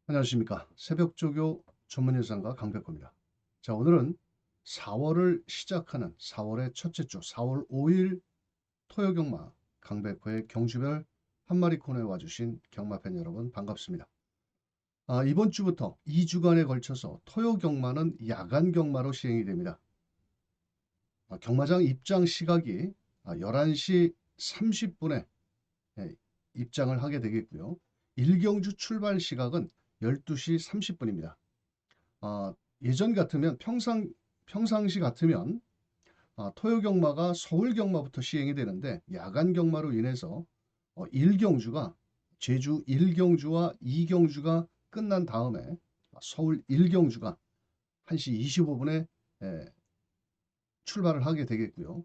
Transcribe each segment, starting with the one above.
안녕하십니까. 새벽조교 전문예상가 강백호입니다. 자, 오늘은 4월을 시작하는 4월의 첫째 주 4월 5일 토요경마 강백호의 경주별 한마리 코너에 와주신 경마팬 여러분 반갑습니다. 이번 주부터 2주간에 걸쳐서 토요경마는 야간 경마로 시행이 됩니다. 경마장 입장 시각이 11시 30분에 입장을 하게 되겠고요. 1경주 출발 시각은 12시 30분입니다. 예전 같으면 평상시 같으면 토요 경마가 서울 경마부터 시행이 되는데 야간 경마로 인해서 1경주가 제주 1경주와 2경주가 끝난 다음에 서울 1경주가 1시 25분에 출발을 하게 되겠고요.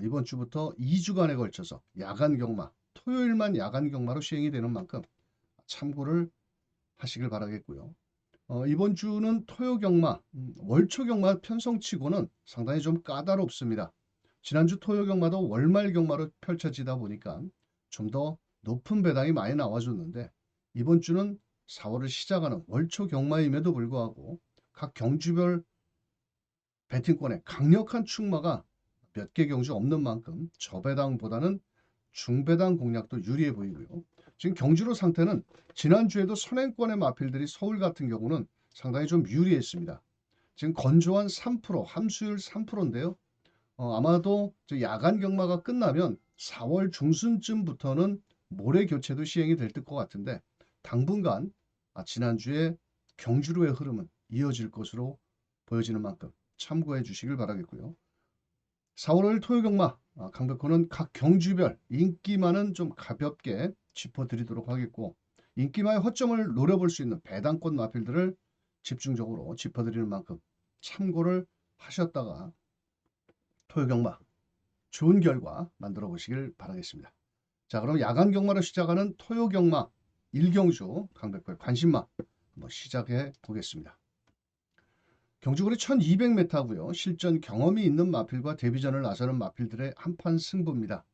이번 주부터 2주간에 걸쳐서 야간 경마, 토요일만 야간 경마로 시행이 되는 만큼 참고를 하시길 바라겠고요. 이번 주는 토요 경마, 월초 경마 편성치고는 상당히 좀 까다롭습니다. 지난주 토요 경마도 월말 경마로 펼쳐지다 보니까 좀 더 높은 배당이 많이 나와줬는데 이번 주는 4월을 시작하는 월초 경마임에도 불구하고 각 경주별 배팅권에 강력한 축마가 몇 개 경주 없는 만큼 저배당보다는 중배당 공략도 유리해 보이고요. 지금 경주로 상태는 지난주에도 선행권의 마필들이 서울 같은 경우는 상당히 좀 유리했습니다. 지금 건조한 3%, 함수율 3%인데요. 아마도 야간 경마가 끝나면 4월 중순쯤부터는 모래 교체도 시행이 될 것 같은데 당분간 지난주에 경주로의 흐름은 이어질 것으로 보여지는 만큼 참고해 주시길 바라겠고요. 4월 토요경마 강백호는 각 경주별 인기만은 좀 가볍게 짚어드리도록 하겠고 인기마의 허점을 노려볼 수 있는 배당권 마필들을 집중적으로 짚어드리는 만큼 참고를 하셨다가 토요경마 좋은 결과 만들어 보시길 바라겠습니다. 자, 그럼 야간 경마로 시작하는 토요경마 1경주 강백호의 관심마 한번 시작해 보겠습니다. 경주거리 1200m고요. 실전 경험이 있는 마필과 데뷔전을 나서는 마필들의 한판 승부입니다.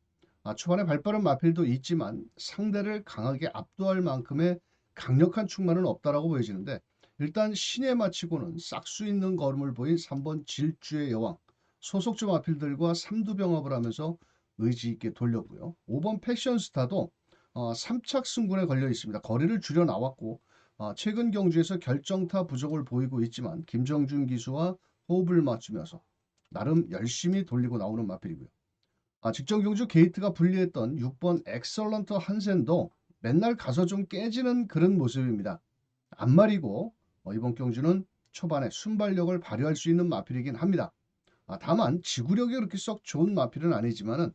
초반에 발빠른 마필도 있지만 상대를 강하게 압도할 만큼의 강력한 충만은 없다라고 보여지는데 일단 신에 마치고는 싹수 있는 걸음을 보인 3번 질주의 여왕 소속주 마필들과 삼두병합을 하면서 의지 있게 돌렸고요. 5번 패션스타도 3착 승군에 걸려 있습니다. 거리를 줄여 나왔고 최근 경주에서 결정타 부족을 보이고 있지만 김정준 기수와 호흡을 맞추면서 나름 열심히 돌리고 나오는 마필이고요. 직전 경주 게이트가 불리했던 6번 엑설런트 한센도 맨날 가서 좀 깨지는 그런 모습입니다. 안말이고 이번 경주는 초반에 순발력을 발휘할 수 있는 마필이긴 합니다. 다만 지구력이 그렇게 썩 좋은 마필은 아니지만은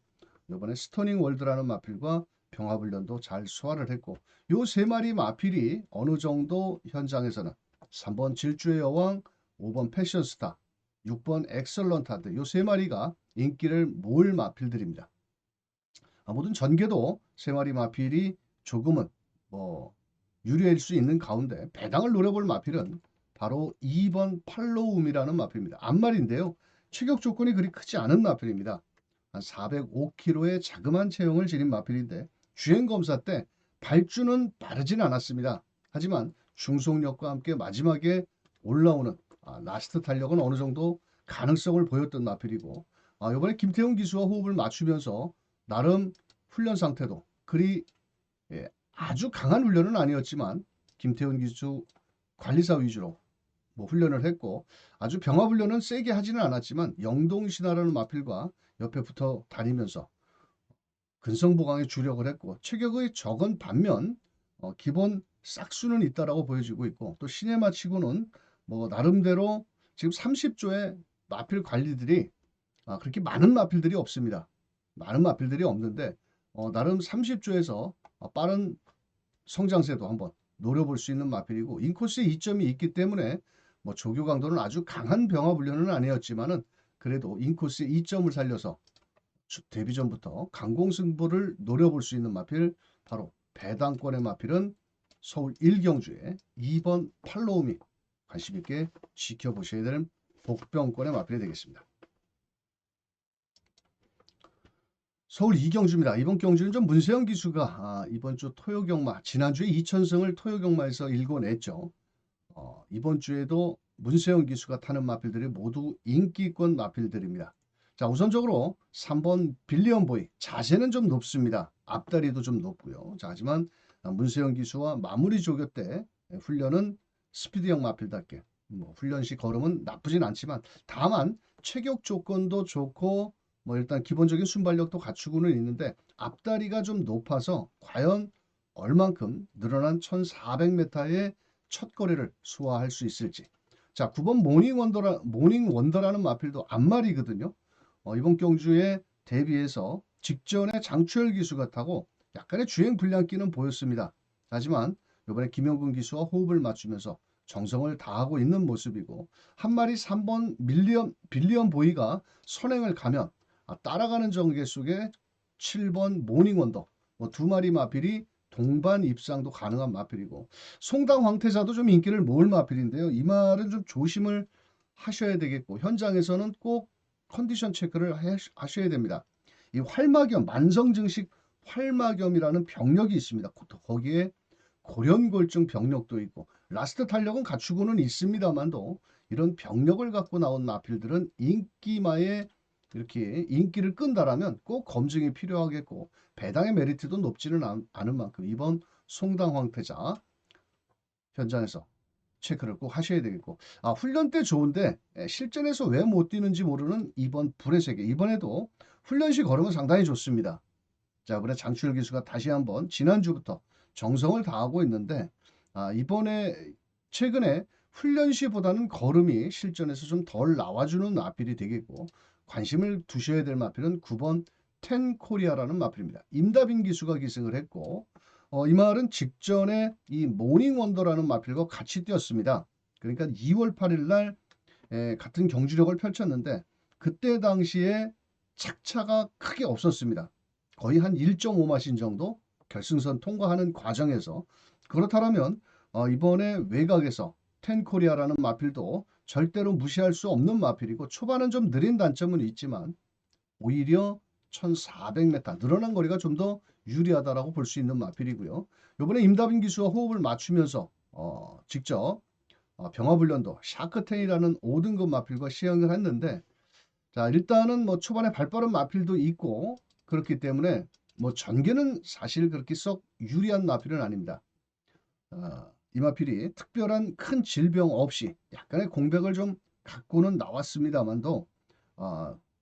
이번에 스터닝 월드라는 마필과 병합훈련도 잘 소화를 했고 요 세 마리 마필이 어느 정도 현장에서는 3번 질주의 여왕, 5번 패션스타, 6번 엑설런트한테 요 세 마리가 인기를 모을 마필들입니다. 모든 전개도 세 마리 마필이 조금은 뭐 유리할 수 있는 가운데 배당을 노려볼 마필은 바로 2번 팔로움이라는 마필입니다. 앞말인데요. 체격 조건이 그리 크지 않은 마필입니다. 한 405kg의 자그마한 체형을 지닌 마필인데 주행 검사 때 발주는 빠르진 않았습니다. 하지만 중속력과 함께 마지막에 올라오는 라스트 탄력은 어느 정도 가능성을 보였던 마필이고 이번에 김태훈 기수와 호흡을 맞추면서 나름 훈련 상태도 그리 아주 강한 훈련은 아니었지만 김태훈 기수 관리사 위주로 훈련을 했고 아주 병합 훈련은 세게 하지는 않았지만 영동신화라는 마필과 옆에 붙어 다니면서 근성 보강에 주력을 했고 체격의 적은 반면 기본 싹수는 있다라고 보여지고 있고 또 시네마 치고는 나름대로 지금 30조의 마필 관리들이 그렇게 많은 마필들이 없습니다. 많은 마필들이 없는데 나름 30조에서 빠른 성장세도 한번 노려볼 수 있는 마필이고 인코스에 이점이 있기 때문에 조교 강도는 아주 강한 병합 훈련은 아니었지만은 그래도 인코스의 이점을 살려서 데뷔 전부터 강공승부를 노려볼 수 있는 마필 바로 배당권의 마필은 서울 1경주의 2번 팔로우미 관심 있게 지켜보셔야 되는 복병권의 마필이 되겠습니다. 서울 이경주입니다. 이번 경주는 좀 문세영 기수가 이번 주 토요경마, 지난주에 2000승을 토요경마에서 일궈냈죠. 이번 주에도 문세영 기수가 타는 마필들이 모두 인기권 마필들입니다. 자, 우선적으로 3번 빌리언 보이 자세는 좀 높습니다. 앞다리도 좀 높고요. 자, 하지만 문세영 기수와 마무리 조교 때 훈련은 스피드형 마필답게 훈련 시 걸음은 나쁘진 않지만 다만 체격 조건도 좋고 일단 기본적인 순발력도 갖추고는 있는데 앞다리가 좀 높아서 과연 얼만큼 늘어난 1400m의 첫 거리를 소화할 수 있을지. 자, 9번 모닝 원더라는 마필도 앞말이거든요. 이번 경주에 대비해서 직전에 장추열 기수가 타고 약간의 주행 불량기는 보였습니다. 하지만 이번에 김영근 기수와 호흡을 맞추면서 정성을 다하고 있는 모습이고, 한 마리 3번 빌리언 보이가 선행을 가면 따라가는 전개 속에 7번 모닝 원더 두 마리 마필이 동반 입상도 가능한 마필이고, 송당 황태자도 좀 인기를 모을 마필인데요. 이 말은 좀 조심을 하셔야 되겠고, 현장에서는 꼭 컨디션 체크를 하셔야 됩니다. 이 활마겸, 만성증식 활마겸이라는 병력이 있습니다. 거기에 고련골증 병력도 있고 라스트 탄력은 갖추고는 있습니다만도 이런 병력을 갖고 나온 마필들은 인기마에 이렇게 인기를 끈다라면 꼭 검증이 필요하겠고 배당의 메리트도 높지는 않은 만큼 이번 송당 황태자 현장에서 체크를 꼭 하셔야 되겠고, 훈련 때 좋은데 실전에서 왜 못 뛰는지 모르는 이번 불의 세계. 이번에도 훈련 시 걸음은 상당히 좋습니다. 자, 그래 장추열 기수가 다시 한번 지난주부터 정성을 다하고 있는데 이번에 최근에 훈련 시보다는 걸음이 실전에서 좀 덜 나와주는 마필이 되겠고, 관심을 두셔야 될 마필은 9번 텐코리아라는 마필입니다. 임다빈 기수가 기승을 했고 이 말은 직전에 이 모닝 원더라는 마필과 같이 뛰었습니다. 그러니까 2월 8일 날 같은 경주력을 펼쳤는데 그때 당시에 착차가 크게 없었습니다. 거의 한 1.5마신 정도 결승선 통과하는 과정에서. 그렇다면 이번에 외곽에서 텐코리아라는 마필도 절대로 무시할 수 없는 마필이고, 초반은 좀 느린 단점은 있지만 오히려 1400m 늘어난 거리가 좀 더 유리하다라고 볼 수 있는 마필이고요. 이번에 임다빈 기수와 호흡을 맞추면서 직접 병화불련도 샤크텐이라는 5등급 마필과 시행을 했는데, 자, 일단은 초반에 발빠른 마필도 있고 그렇기 때문에 전개는 사실 그렇게 썩 유리한 마필은 아닙니다. 이 마필이 특별한 큰 질병 없이 약간의 공백을 좀 갖고는 나왔습니다만도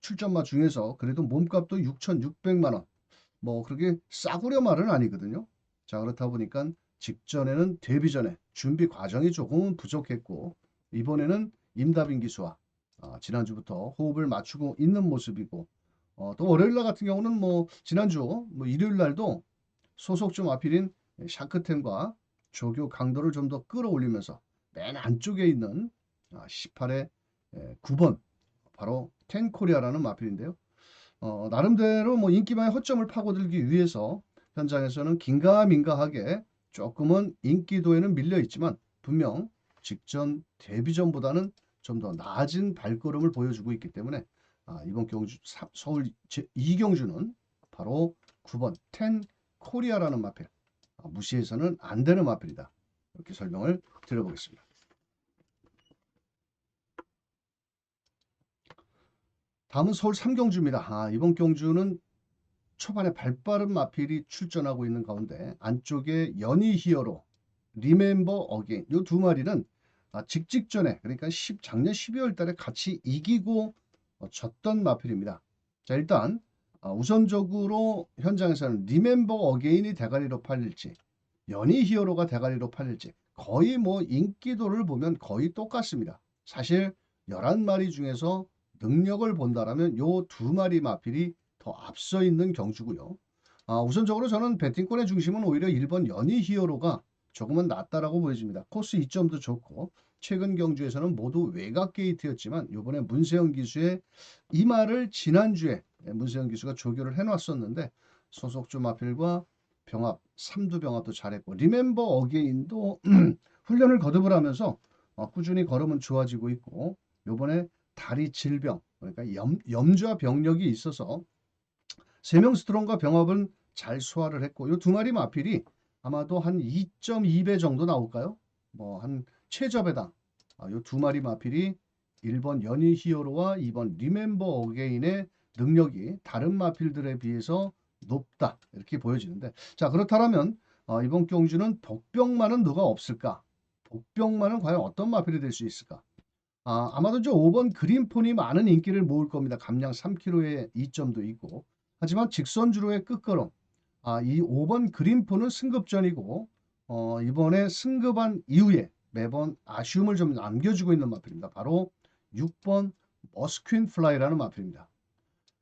출전마 중에서 그래도 몸값도 6,600만 원. 그렇게 싸구려 말은 아니거든요. 자, 그렇다 보니까 직전에는 데뷔 전에 준비 과정이 조금은 부족했고, 이번에는 임다빈 기수와 지난주부터 호흡을 맞추고 있는 모습이고, 또 월요일 날 같은 경우는 지난주 일요일 날도 소속 좀 아필인 샤크텐과 조교 강도를 좀 더 끌어올리면서 맨 안쪽에 있는 18회 9번 바로 텐코리아라는 마필인데요. 나름대로 인기만의 허점을 파고들기 위해서 현장에서는 긴가민가하게 조금은 인기도에는 밀려 있지만 분명 직전 데뷔전보다는 좀 더 나아진 발걸음을 보여주고 있기 때문에 이번 경주 서울 이경주는 바로 9번 텐 코리아라는 마필, 무시해서는 안 되는 마필이다. 이렇게 설명을 드려보겠습니다. 다음은 서울 3경주입니다. 이번 경주는 초반에 발빠른 마필이 출전하고 있는 가운데 안쪽에 연희 히어로, 리멤버 어게인 이 두 마리는 직전에 그러니까 작년 12월 달에 같이 이기고 졌던 마필입니다. 자, 일단 우선적으로 현장에서는 리멤버 어게인이 대가리로 팔릴지 연희 히어로가 대가리로 팔릴지 거의 인기도를 보면 거의 똑같습니다. 사실 11마리 중에서 능력을 본다라면 요 두 마리 마필이 더 앞서 있는 경주고요. 우선적으로 저는 배팅권의 중심은 오히려 1번 연희 히어로가 조금은 낫다라고 보여집니다. 코스 이점도 좋고 최근 경주에서는 모두 외곽 게이트였지만 이번에 문세영 기수의 이 말을 지난주에 문세영 기수가 조교를 해놨었는데 소속주 마필과 병합, 삼두 병합도 잘했고 리멤버 어게인도 훈련을 거듭을 하면서 꾸준히 걸음은 좋아지고 있고, 요번에 다리 질병 그러니까 염좌 병력이 있어서 세명스트롱과 병합은 잘 소화를 했고 이 두 마리 마필이 아마도 한 2.2배 정도 나올까요? 뭐 한 최저배당 이 두 마리 마필이 1번 연희 히어로와 2번 리멤버 어게인의 능력이 다른 마필들에 비해서 높다 이렇게 보여지는데, 자 그렇다면 이번 경주는 복병만은 누가 없을까? 복병만은 과연 어떤 마필이 될 수 있을까? 아마도 저 5번 그린폰이 많은 인기를 모을 겁니다. 감량 3km의 이점도 있고. 하지만 직선주로의 끝걸음. 이 5번 그린폰은 승급전이고 이번에 승급한 이후에 매번 아쉬움을 좀 남겨주고 있는 마필입니다. 바로 6번 머스퀸 플라이라는 마필입니다.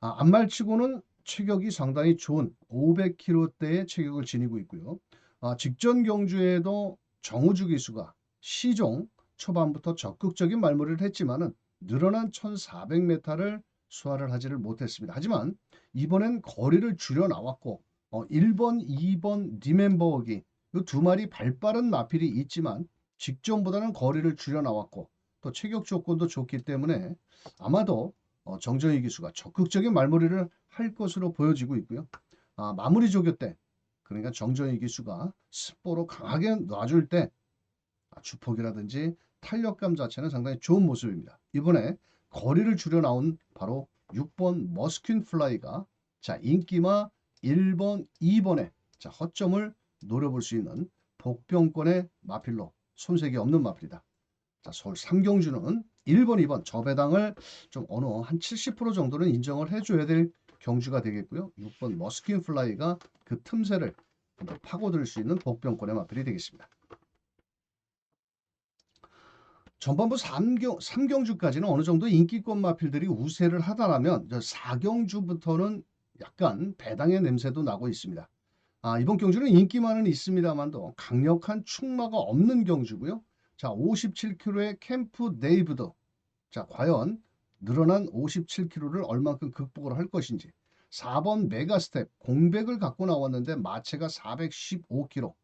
안말치고는 체격이 상당히 좋은 500kg대의 체격을 지니고 있고요. 직전 경주에도 정우주 기수가 시종 초반부터 적극적인 말머리를 했지만은 늘어난 1400m를 소화를 하지를 못했습니다. 하지만 이번엔 거리를 줄여 나왔고 1번, 2번 리멤버기 이 두 마리 발빠른 마필이 있지만 직전보다는 거리를 줄여 나왔고 또 체격 조건도 좋기 때문에 아마도 정정희 기수가 적극적인 말머리를 할 것으로 보여지고 있고요. 마무리 조교 때 그러니까 정정희 기수가 스포로 강하게 놔줄 때 주폭이라든지 탄력감 자체는 상당히 좋은 모습입니다. 이번에 거리를 줄여 나온 바로 6번 머스퀸 플라이가 자 인기마 1번, 2번에 자 허점을 노려볼 수 있는 복병권의 마필로 손색이 없는 마필이다. 자, 서울 삼경주는 1번, 2번 저배당을 좀 어느 한 70% 정도는 인정을 해줘야 될 경주가 되겠고요. 6번 머스킨 플라이가 그 틈새를 파고들 수 있는 복병권의 마필이 되겠습니다. 전반부 3경주까지는 어느 정도 인기권 마필들이 우세를 하다라면 4경주부터는 약간 배당의 냄새도 나고 있습니다. 이번 경주는 인기만은 있습니다만도 강력한 충마가 없는 경주고요. 자, 57km의 캠프 네이브드. 자, 과연 늘어난 57km를 얼만큼 극복을 할 것인지. 4번 메가스텝 공백을 갖고 나왔는데 마체가 415km.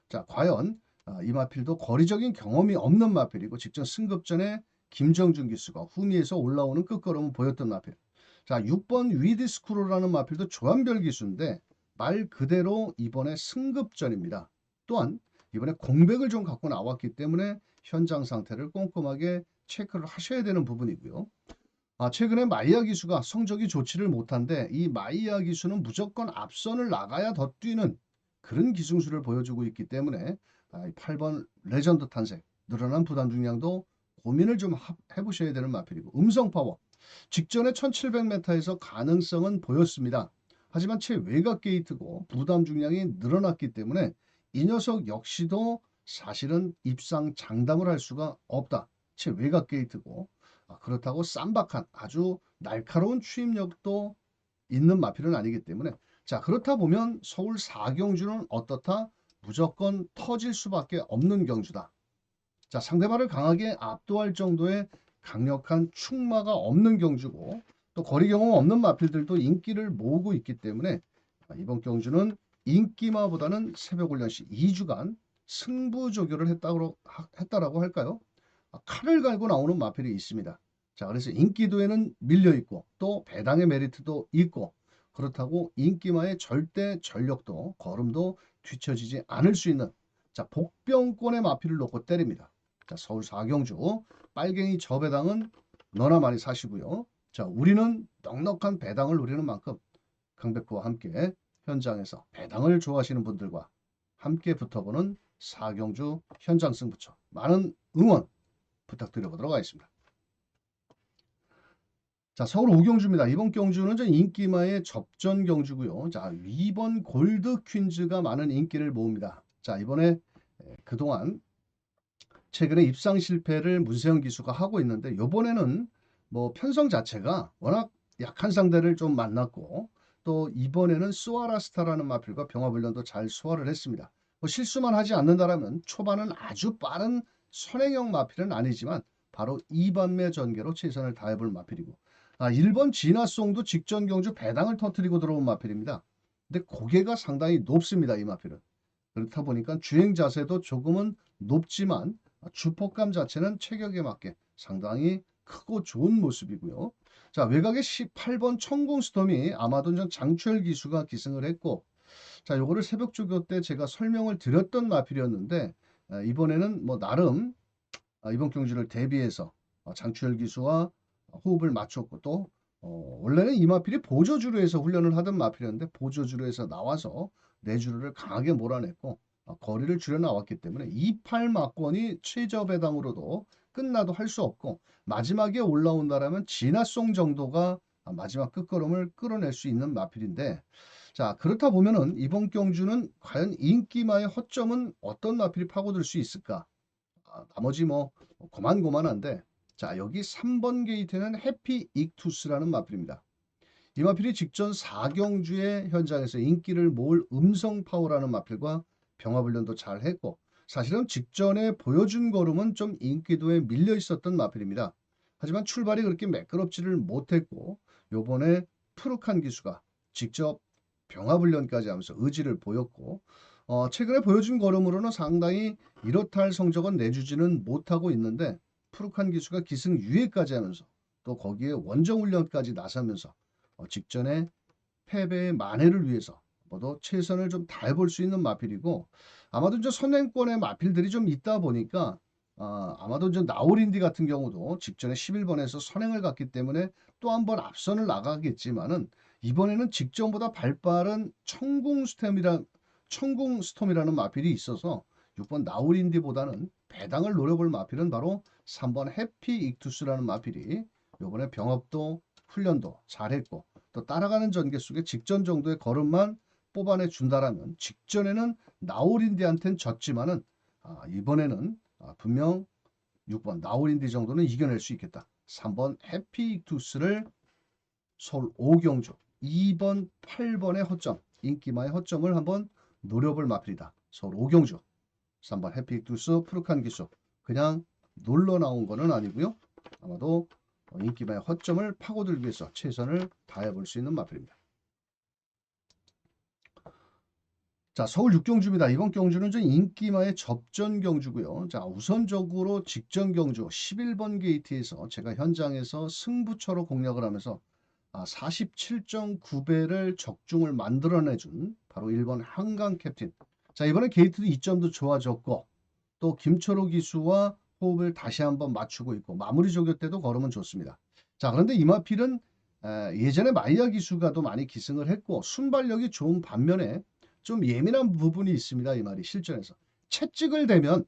자, 과연 이 마필도 거리적인 경험이 없는 마필이고 직전 승급전에 김정준 기수가 후미에서 올라오는 끝걸음을 보였던 마필. 자, 6번 위디스크로라는 마필도 조한별 기수인데 말 그대로 이번에 승급전입니다. 또한 이번에 공백을 좀 갖고 나왔기 때문에 현장 상태를 꼼꼼하게 체크를 하셔야 되는 부분이고요. 최근에 마이야 기수가 성적이 좋지를 못한데 이 마이야 기수는 무조건 앞선을 나가야 더 뛰는 그런 기승수를 보여주고 있기 때문에 8번 레전드 탄생 늘어난 부담 중량도 고민을 좀 해보셔야 되는 마필이고, 음성 파워 직전에 1700m에서 가능성은 보였습니다. 하지만 최외곽 게이트고 부담 중량이 늘어났기 때문에 이 녀석 역시도 사실은 입상 장담을 할 수가 없다. 최외곽 게이트고 그렇다고 쌈박한 아주 날카로운 추임력도 있는 마필은 아니기 때문에 자 그렇다 보면 서울 4경주는 어떻다? 무조건 터질 수밖에 없는 경주다. 자 상대방을 강하게 압도할 정도의 강력한 충마가 없는 경주고 또 거리 경험 없는 마필들도 인기를 모으고 있기 때문에 이번 경주는 인기마보다는 새벽훈련 시 2주간 승부조교를 했다라고 할까요? 칼을 갈고 나오는 마필이 있습니다. 자, 그래서 인기도에는 밀려 있고 또 배당의 메리트도 있고 그렇다고 인기마의 절대 전력도 걸음도 뒤처지지 않을 수 있는 자 복병권의 마필을 놓고 때립니다. 자 서울 4경주 빨갱이 저배당은 너나 많이 사시고요. 자 우리는 넉넉한 배당을 노리는 만큼 강백호와 함께 현장에서 배당을 좋아하시는 분들과 함께 붙어보는 4경주 현장 승부처 많은 응원 부탁드려보도록 하겠습니다. 자, 서울 5경주입니다. 이번 경주는 인기마의 접전 경주고요. 자, 2번 골드 퀸즈가 많은 인기를 모읍니다. 자, 이번에 그동안 최근에 입상 실패를 문세영 기수가 하고 있는데 이번에는 뭐 편성 자체가 워낙 약한 상대를 좀 만났고 또 이번에는 스와라스타라는 마필과 병합훈련도 잘 소화를 했습니다. 뭐 실수만 하지 않는다라면 초반은 아주 빠른 선행형 마필은 아니지만 바로 2반매 전개로 최선을 다해볼 마필이고 1번 진화송도 직전 경주 배당을 터뜨리고 들어온 마필입니다. 근데 고개가 상당히 높습니다. 이 마필은. 그렇다 보니까 주행 자세도 조금은 높지만 주폭감 자체는 체격에 맞게 상당히 크고 좋은 모습이고요. 자, 외곽의 18번 천공스톰이 아마존 장추열 기수가 기승을 했고, 자, 요거를 새벽 조교 때 제가 설명을 드렸던 마필이었는데, 이번에는 뭐 나름 이번 경주를 대비해서 장추열 기수와 호흡을 맞췄고, 또 원래는 이 마필이 보조주로에서 훈련을 하던 마필이었는데 보조주로에서 나와서 내주로를 강하게 몰아냈고 거리를 줄여 나왔기 때문에 28막권이 최저 배당으로도 끝나도 할 수 없고, 마지막에 올라온다라면 진화송 정도가 마지막 끝걸음을 끌어낼 수 있는 마필인데, 자, 그렇다 보면은 이번 경주는 과연 인기마의 허점은 어떤 마필이 파고들 수 있을까? 나머지 뭐 고만고만한데, 자, 여기 3번 게이트는 해피 익투스라는 마필입니다. 이 마필이 직전 4경주의 현장에서 인기를 모을 음성 파워라는 마필과 병합훈련도 잘 했고, 사실은 직전에 보여준 걸음은 좀 인기도에 밀려 있었던 마필입니다. 하지만 출발이 그렇게 매끄럽지를 못했고, 요번에 푸르칸 기수가 직접 병합훈련까지 하면서 의지를 보였고, 최근에 보여준 걸음으로는 상당히 이렇다 할 성적은 내주지는 못하고 있는데, 푸르칸 기수가 기승 유예까지 하면서 또 거기에 원정 훈련까지 나서면서 직전에 패배의 만회를 위해서 모두 최선을 좀 다해볼 수 있는 마필이고, 아마도 이제 선행권의 마필들이 좀 있다 보니까 아마도 이제 나우린디 같은 경우도 직전에 11번에서 선행을 갔기 때문에 또 한 번 앞선을 나가겠지만은, 이번에는 직전보다 발빠른 천궁스톰이라는 마필이 있어서 6번 나우린디보다는 배당을 노려볼 마필은 바로 3번 해피 익투스라는 마필이 이번에 병업도 훈련도 잘했고, 또 따라가는 전개 속에 직전 정도의 걸음만 뽑아내 준다라면, 직전에는 나우린디한테는 졌지만은 이번에는 분명 6번 나우린디 정도는 이겨낼 수 있겠다. 3번 해피 익투스를 서울 5경주 2번 8번의 허점, 인기마의 허점을 한번 노려볼 마필이다. 서울 5경주 3번 해피 익투스 푸르칸 기수, 그냥 놀러 나온 거는 아니고요. 아마도 인기마의 허점을 파고들기 위해서 최선을 다해볼 수 있는 마필입니다. 자, 서울 6경주입니다. 이번 경주는 좀 인기마의 접전 경주고요. 자, 우선적으로 직전 경주 11번 게이트에서 제가 현장에서 승부처로 공략을 하면서 47.9배를 적중을 만들어내준 바로 1번 한강 캡틴. 자, 이번에 게이트도 2점도 좋아졌고, 또 김철호 기수와 호흡을 다시 한번 맞추고 있고, 마무리 조교 때도 걸으면 좋습니다. 자, 그런데 이마필은 예전에 마이야 기수가 더 많이 기승을 했고 순발력이 좋은 반면에 좀 예민한 부분이 있습니다. 이 말이 실전에서 채찍을 대면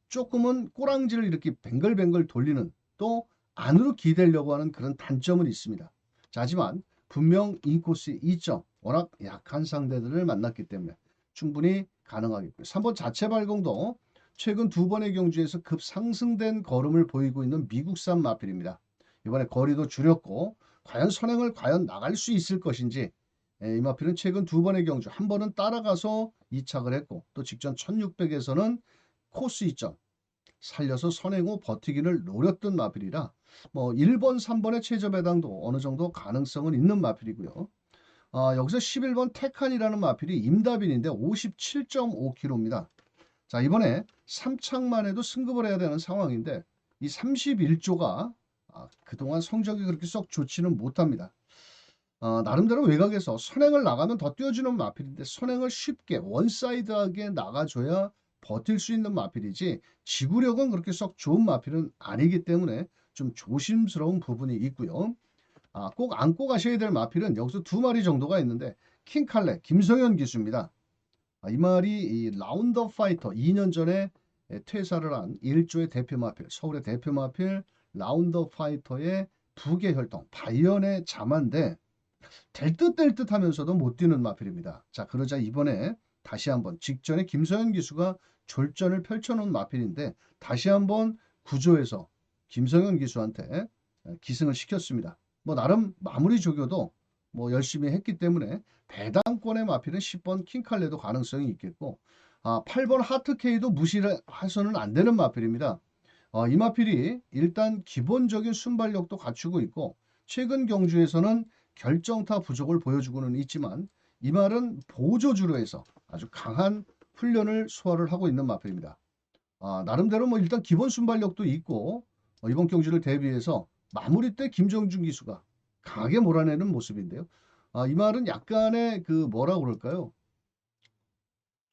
조금은 꼬랑지를 이렇게 뱅글뱅글 돌리는, 또 안으로 기대려고 하는 그런 단점은 있습니다. 자, 하지만 분명 인코스 2점, 워낙 약한 상대들을 만났기 때문에 충분히 가능하겠고요. 3번 자체 발공도 최근 두 번의 경주에서 급상승된 걸음을 보이고 있는 미국산 마필입니다. 이번에 거리도 줄였고, 과연 선행을 과연 나갈 수 있을 것인지, 이 마필은 최근 두 번의 경주, 한 번은 따라가서 이착을 했고, 또 직전 1600에서는 코스 2점 살려서 선행 후 버티기를 노렸던 마필이라, 뭐 1번, 3번의 최저 배당도 어느 정도 가능성은 있는 마필이고요. 여기서 11번 테칸이라는 마필이 임다빈인데 57.5km입니다. 자, 이번에 3착만 해도 승급을 해야 되는 상황인데, 이 31조가 그동안 성적이 그렇게 썩 좋지는 못합니다. 나름대로 외곽에서 선행을 나가면 더 뛰어주는 마필인데, 선행을 쉽게 원사이드하게 나가줘야 버틸 수 있는 마필이지 지구력은 그렇게 썩 좋은 마필은 아니기 때문에 좀 조심스러운 부분이 있고요. 꼭 안고 가셔야 될 마필은 여기서 두 마리 정도가 있는데, 킹칼레 김성현 기수입니다. 이 말이 이 라운더 파이터 2년 전에 퇴사를 한 1조의 대표 마필, 서울의 대표 마필 라운더 파이터의 부계 혈통 바이언의 자만데, 될 듯 될 듯 하면서도 못 뛰는 마필입니다. 자, 그러자 이번에 다시 한번 직전에 김서현 기수가 졸전을 펼쳐놓은 마필인데, 다시 한번 구조에서 김성현 기수한테 기승을 시켰습니다. 뭐 나름 마무리 조교도 뭐 열심히 했기 때문에 배당권의 마필은 10번 킹칼레도 가능성이 있겠고, 8번 하트케이도 무시를 해서는 안 되는 마필입니다. 이 마필이 일단 기본적인 순발력도 갖추고 있고, 최근 경주에서는 결정타 부족을 보여주고는 있지만, 이 말은 보조주로에서 아주 강한 훈련을 소화를 하고 있는 마필입니다. 나름대로 뭐 일단 기본 순발력도 있고, 이번 경주를 대비해서 마무리 때 김정준 기수가 강하게 몰아내는 모습인데요. 이 말은 약간의 그 뭐라 그럴까요?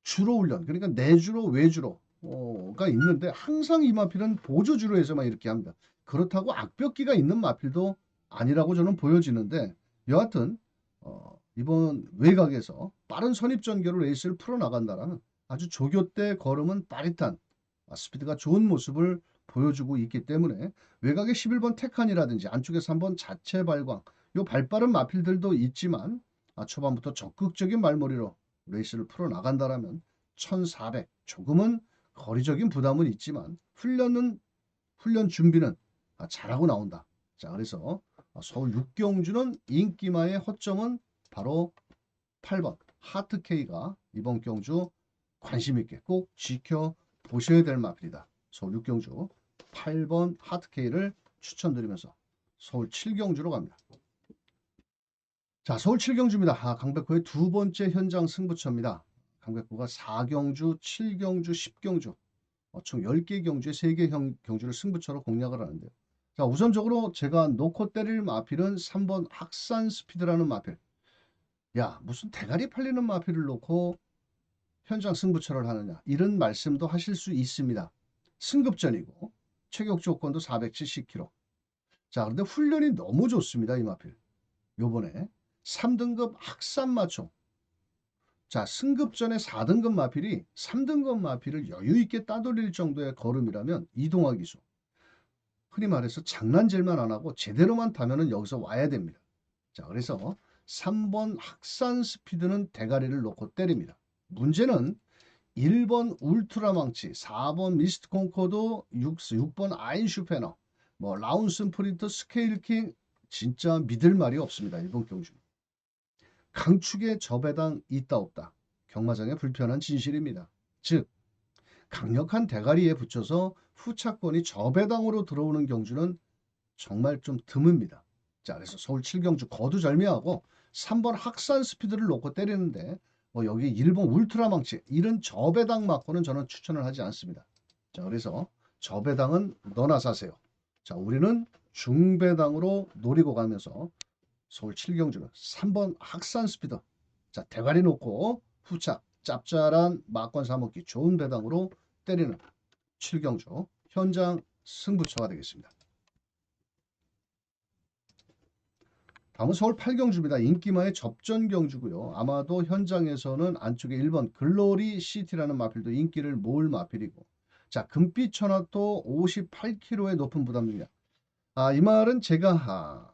주로 훈련, 그러니까 내주로 외주로 가 있는데 항상 이 마필은 보조주로에서만 이렇게 합니다. 그렇다고 악벽기가 있는 마필도 아니라고 저는 보여지는데, 여하튼 이번 외곽에서 빠른 선입전개로 레이스를 풀어나간다라는 아주 조교대 걸음은 빠릿한 스피드가 좋은 모습을 보여주고 있기 때문에 외곽의 11번 테칸이라든지 안쪽에 3번 자체 발광, 요 발빠른 마필들도 있지만 초반부터 적극적인 말머리로 레이스를 풀어나간다라면 1400, 조금은 거리적인 부담은 있지만 훈련 준비는 잘하고 나온다. 자, 그래서 서울 육경주는 인기마의 허점은 바로 8번 하트K가 이번 경주 관심 있게 꼭 지켜보셔야 될 마필이다. 서울 육경주 8번 하트K를 추천드리면서 서울 7경주로 갑니다. 자, 서울 7경주입니다. 강백호의 두 번째 현장 승부처입니다. 강백호가 4경주, 7경주, 10경주 총 10개 경주에 3개 경주를 승부처로 공략을 하는데요. 자, 우선적으로 제가 놓고 때릴 마필은 3번 학산 스피드라는 마필. 야, 무슨 대가리 팔리는 마필을 놓고 현장 승부처를 하느냐, 이런 말씀도 하실 수 있습니다. 승급전이고 체격 조건도 470kg. 자, 그런데 훈련이 너무 좋습니다. 이 마필 요번에 3등급 학산 마총. 자, 승급전에 4등급 마필이 3등급 마필을 여유있게 따돌릴 정도의 걸음이라면 이동화 기수, 흔히 말해서 장난질만 안 하고 제대로만 타면은 여기서 와야 됩니다. 자, 그래서 3번 학산 스피드는 대가리를 놓고 때립니다. 문제는 1번 울트라망치, 4번 미스트 콩코드, 6번 아인슈페너, 라운슨 프린트, 스케일킹, 진짜 믿을 말이 없습니다. 이번 경주. 강축에 저배당 있다 없다. 경마장의 불편한 진실입니다. 즉 강력한 대가리에 붙여서 후차권이 저배당으로 들어오는 경주는 정말 좀 드뭅니다. 자, 그래서 서울 7경주 거두절미하고 3번 학산 스피드를 놓고 때리는데 여기 1번 울트라망치 이런 저배당 맞고는 저는 추천을 하지 않습니다. 자, 그래서 저배당은 너나 사세요. 자, 우리는 중배당으로 노리고 가면서 서울 7경주는 3번 학산 스피드. 자, 대가리 놓고 후착 짭짤한 막권 사먹기 좋은 배당으로 때리는 7경주 현장 승부처가 되겠습니다. 다음은 서울 8경주입니다. 인기마의 접전 경주고요. 아마도 현장에서는 안쪽에 1번 글로리 시티라는 마필도 인기를 모을 마필이고, 자, 금빛 천하도 58kg의 높은 부담 중량. 이 말은 제가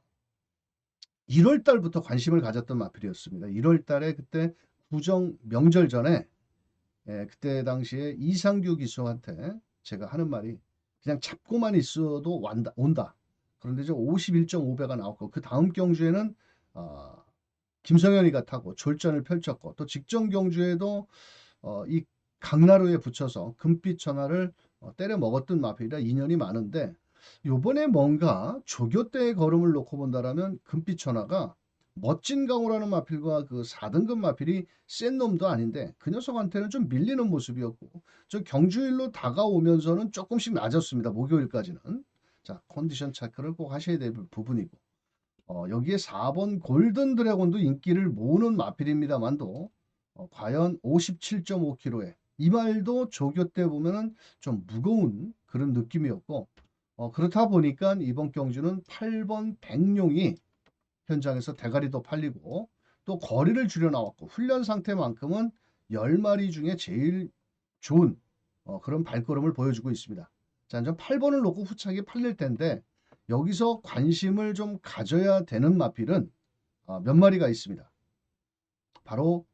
1월 달부터 관심을 가졌던 마필이었습니다. 1월 달에 그때 구정 명절 전에 그때 당시에 이상규 기수한테 제가 하는 말이 그냥 잡고만 있어도 온다. 그런데 이제 51.5배가 나왔고 그 다음 경주에는 김성현이가 타고 졸전을 펼쳤고 또 직전 경주에도 이 강나루에 붙여서 금빛 천하를 때려 먹었던 마필이라 인연이 많은데, 요번에 뭔가 조교대의 걸음을 놓고 본다라면 금빛 천하가 멋진 강호라는 마필과 그 4등급 마필이 센 놈도 아닌데 그 녀석한테는 좀 밀리는 모습이었고, 저 경주일로 다가오면서는 조금씩 낮았습니다. 목요일까지는. 자, 컨디션 체크를 꼭 하셔야 될 부분이고, 여기에 4번 골든 드래곤도 인기를 모으는 마필입니다만도 과연 57.5kg에 이 말도 조교 때 보면은 좀 무거운 그런 느낌이었고, 그렇다 보니까 이번 경주는 8번 백룡이 현장에서 대가리도 팔리고 또 거리를 줄여 나왔고 훈련 상태만큼은 10마리 중에 제일 좋은 그런 발걸음을 보여주고 있습니다. 자, 이제 8번을 놓고 후착이 팔릴 텐데 여기서 관심을 좀 가져야 되는 마필은 몇 마리가 있습니다. 바로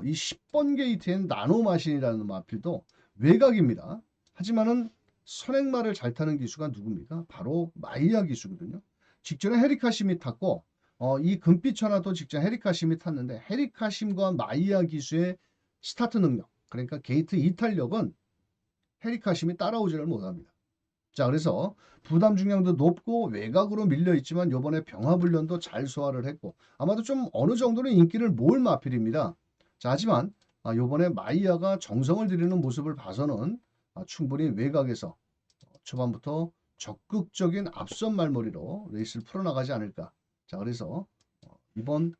이 10번 게이트엔 나노마신이라는 마필도 외곽입니다. 하지만은 선행마를 잘 타는 기수가 누굽니까? 바로 마이야 기수거든요. 직전에 헤리카심이 탔고 이 금빛천하도 직전 헤리카심이 탔는데 헤리카심과 마이야 기수의 스타트 능력, 그러니까 게이트 이탈력은 헤리카심이 따라오지를 못합니다. 자, 그래서 부담 중량도 높고 외곽으로 밀려 있지만 요번에 병합훈련도 잘 소화를 했고 아마도 좀 어느 정도는 인기를 모을 마필입니다. 자, 하지만 요번에 마이야가 정성을 들이는 모습을 봐서는 충분히 외곽에서 초반부터 적극적인 앞선 말머리로 레이스를 풀어나가지 않을까, 자, 그래서 이번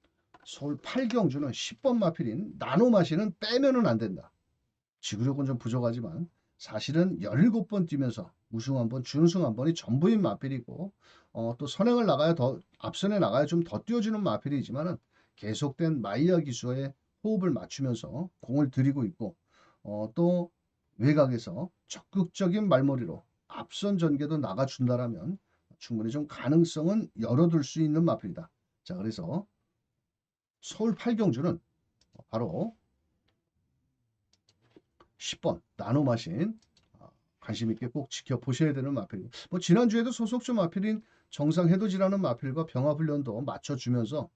서울 8경주는 10번 마필인 나노마신은 빼면은 안 된다. 지구력은 좀 부족하지만 사실은 17번 뛰면서 우승 한 번, 준우승 한 번이 전부인 마필이고 또 선행을 나가야 더 앞선에 나가야 좀 더 뛰어주는 마필이지만은 계속된 마이야 기수에 호흡을 맞추면서 공을 들이고 있고 또 외곽에서 적극적인 말머리로 앞선 전개도 나가준다라면 충분히 좀 가능성은 열어둘 수 있는 마필이다. 자, 그래서 서울 8경주는 바로 10번 나노마신 관심 있게 꼭 지켜보셔야 되는 마필이고 뭐 지난주에도 소속주 마필인 정상해돋이라는 마필과 병합훈련도 맞춰주면서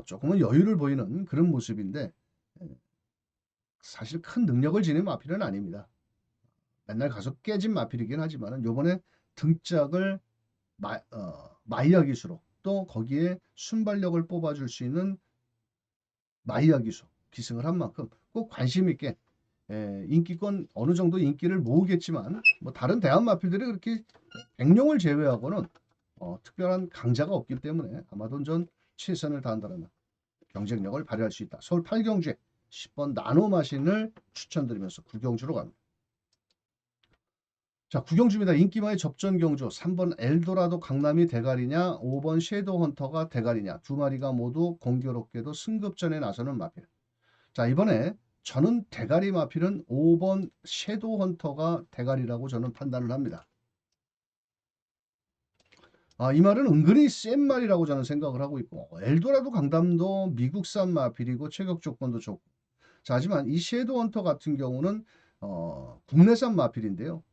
조금은 여유를 보이는 그런 모습인데 사실 큰 능력을 지닌 마필은 아닙니다. 맨날 가서 깨진 마필이긴 하지만 요번에 등짝을 마이야 기수로 또 거기에 순발력을 뽑아줄 수 있는 마이야 기수 기승을 한 만큼 꼭 관심 있게 인기권 어느 정도 인기를 모으겠지만 뭐 다른 대한 마필들이 그렇게 백룡을 제외하고는 특별한 강자가 없기 때문에 아마도 전 최선을 다한다면 경쟁력을 발휘할 수 있다. 서울 8경주에 10번 나노마신을 추천드리면서 9경주로 갑니다. 자, 9경주입니다. 인기마의 접전 경주 3번 엘도라도 강남이 대가리냐 5번 섀도우 헌터가 대가리냐 두 마리가 모두 공교롭게도 승급전에 나서는 마필. 자, 이번에 저는 대가리 마필은 5번 섀도우 헌터가 대가리라고 저는 판단을 합니다. 이 말은 은근히 센 말이라고 저는 생각을 하고 있고 엘도라도 강남도 미국산 마필이고 체격 조건도 좋고 자, 하지만 이 섀도우 헌터 같은 경우는 국내산 마필인데요.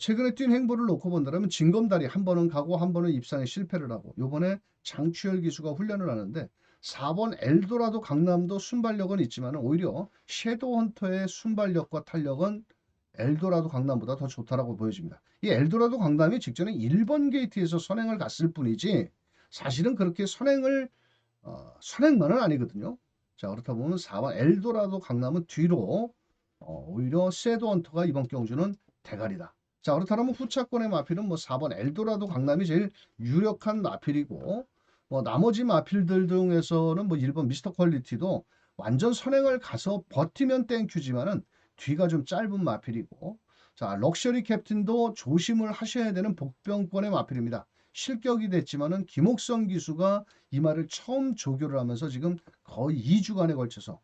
최근에 뛴 행보를 놓고 본다면 징검다리 한 번은 가고 한 번은 입상에 실패를 하고 요번에 장추열 기수가 훈련을 하는데 4번 엘도라도 강남도 순발력은 있지만 오히려 섀도우 헌터의 순발력과 탄력은 엘도라도 강남보다 더 좋다라고 보여집니다. 이 엘도라도 강남이 직전에 1번 게이트에서 선행을 갔을 뿐이지 사실은 그렇게 선행만은 아니거든요. 자, 그렇다 보면 4번 엘도라도 강남은 뒤로 오히려 섀도우 헌터가 이번 경주는 대가리다. 자, 그렇다면 후차권의 마필은 뭐 4번 엘도라도 강남이 제일 유력한 마필이고 뭐 나머지 마필들 중에서는 뭐 1번 미스터 퀄리티도 완전 선행을 가서 버티면 땡큐지만은 뒤가 좀 짧은 마필이고 자, 럭셔리 캡틴도 조심을 하셔야 되는 복병권의 마필입니다. 실격이 됐지만은 김옥성 기수가 이 말을 처음 조교를 하면서 지금 거의 2주간에 걸쳐서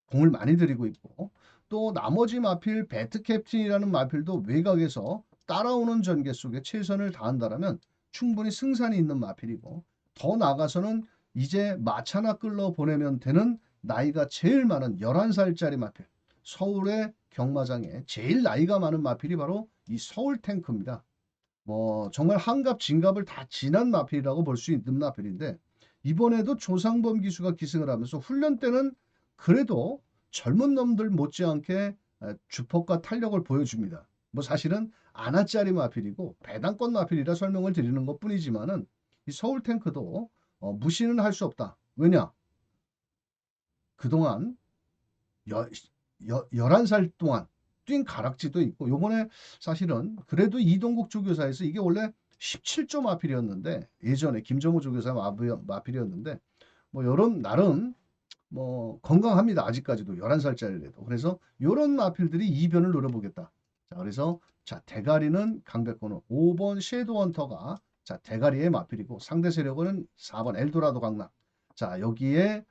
공을 많이 들이고 있고 또 나머지 마필 배트 캡틴이라는 마필도 외곽에서 따라오는 전개 속에 최선을 다한다면 충분히 승산이 있는 마필이고 더 나아가서는 이제 마차나 끌러 보내면 되는 나이가 제일 많은 11살짜리 마필 서울의 경마장에 제일 나이가 많은 마필이 바로 이 서울 탱크입니다. 뭐 정말 한갑 진갑을 다 지난 마필이라고 볼 수 있는 마필인데 이번에도 조상범 기수가 기승을 하면서 훈련 때는 그래도 젊은 놈들 못지않게 주폭과 탄력을 보여줍니다. 뭐 사실은 아나짜리 마필이고 배당권 마필이라 설명을 드리는 것 뿐이지만은 이 서울 탱크도 무시는 할 수 없다. 왜냐? 그동안 11살 동안 뛴 가락지도 있고 요번에 사실은 그래도 이동국 조교사에서 이게 원래 17조 마필이었는데 예전에 김정호 조교사 마필이었는데 뭐 여름 나름 뭐 건강합니다. 아직까지도 11살짜리라도. 그래서 요런 마필들이 이변을 노려보겠다. 자, 그래서 자, 대가리는 강백호는 5번 섀도우 헌터가 자, 대가리의 마필이고 상대 세력은 4번 엘도라도 강남. 자, 여기에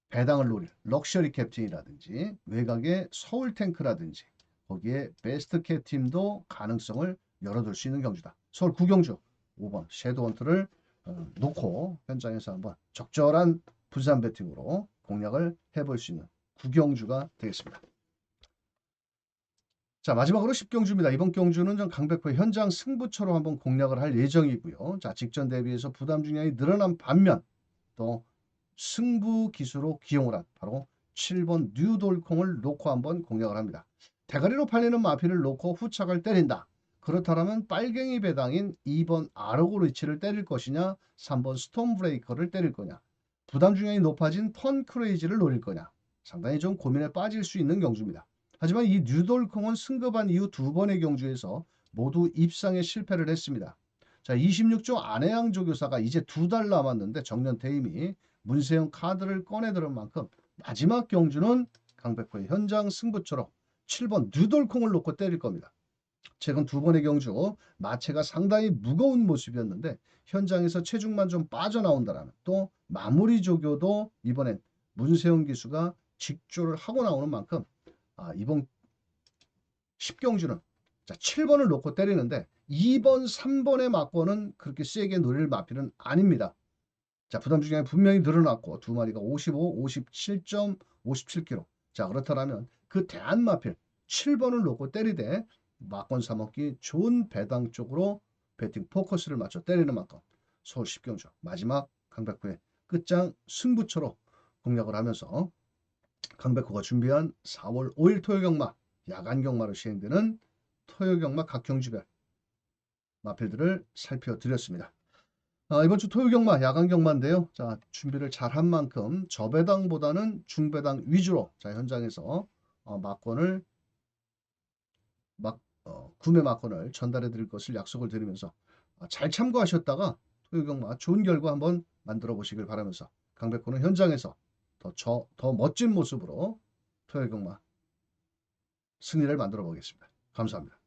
배당을 노릴 럭셔리 캡틴이라든지 외곽의 서울 탱크라든지 거기에 베스트 캡틴도 가능성을 열어둘 수 있는 경주다. 서울 9경주 5번 섀도우 헌터를 놓고 현장에서 한번 적절한 분산 배팅으로 공략을 해볼 수 있는 9경주가 되겠습니다. 자, 마지막으로 10경주입니다. 이번 경주는 좀 강백호의 현장 승부처로 한번 공략을 할 예정이고요. 자, 직전 대비해서 부담 중량이 늘어난 반면 또 승부 기수로 기용을 한 바로 7번 뉴돌콩을 놓고 한번 공략을 합니다. 대가리로 팔리는 마필을 놓고 후착을 때린다. 그렇다면 빨갱이 배당인 2번 아르고리치를 때릴 것이냐 3번 스톰브레이커를 때릴 거냐 부담 중량이 높아진 턴크레이지를 노릴 거냐 상당히 좀 고민에 빠질 수 있는 경주입니다. 하지만 이 뉴돌콩은 승급한 이후 두 번의 경주에서 모두 입상에 실패를 했습니다. 자, 26조 안혜양 조교사가 이제 2달 남았는데 정년 퇴임이 문세영 카드를 꺼내들은 만큼 마지막 경주는 강백호의 현장 승부처럼 7번 누돌콩을 놓고 때릴 겁니다. 최근 2번의 경주 마체가 상당히 무거운 모습이었는데 현장에서 체중만 좀 빠져나온다라는, 또 마무리 조교도 이번엔 문세영 기수가 직조를 하고 나오는 만큼 이번 10경주는 자, 7번을 놓고 때리는데 2번, 3번의 막권은 그렇게 세게 노릴 마필은 아닙니다. 자, 부담 중량이 분명히 늘어났고 두 마리가 55, 57.57kg. 자, 그렇다면 그 대한마필 7번을 놓고 때리되 막권 사먹기 좋은 배당 쪽으로 배팅 포커스를 맞춰 때리는 만큼 서울 10경주 마지막 강백호의 끝장 승부처로 공략을 하면서 강백호가 준비한 4월 5일 토요경마 야간 경마로 시행되는 토요경마 각 경주별 마필들을 살펴드렸습니다. 이번 주 토요경마 야간 경마인데요. 자, 준비를 잘한 만큼 저배당보다는 중배당 위주로 자, 현장에서 막권을 구매 막권을 전달해 드릴 것을 약속을 드리면서 잘 참고하셨다가 토요경마 좋은 결과 한번 만들어 보시길 바라면서 강백호는 현장에서 더 멋진 모습으로 토요경마 승리를 만들어 보겠습니다. 감사합니다.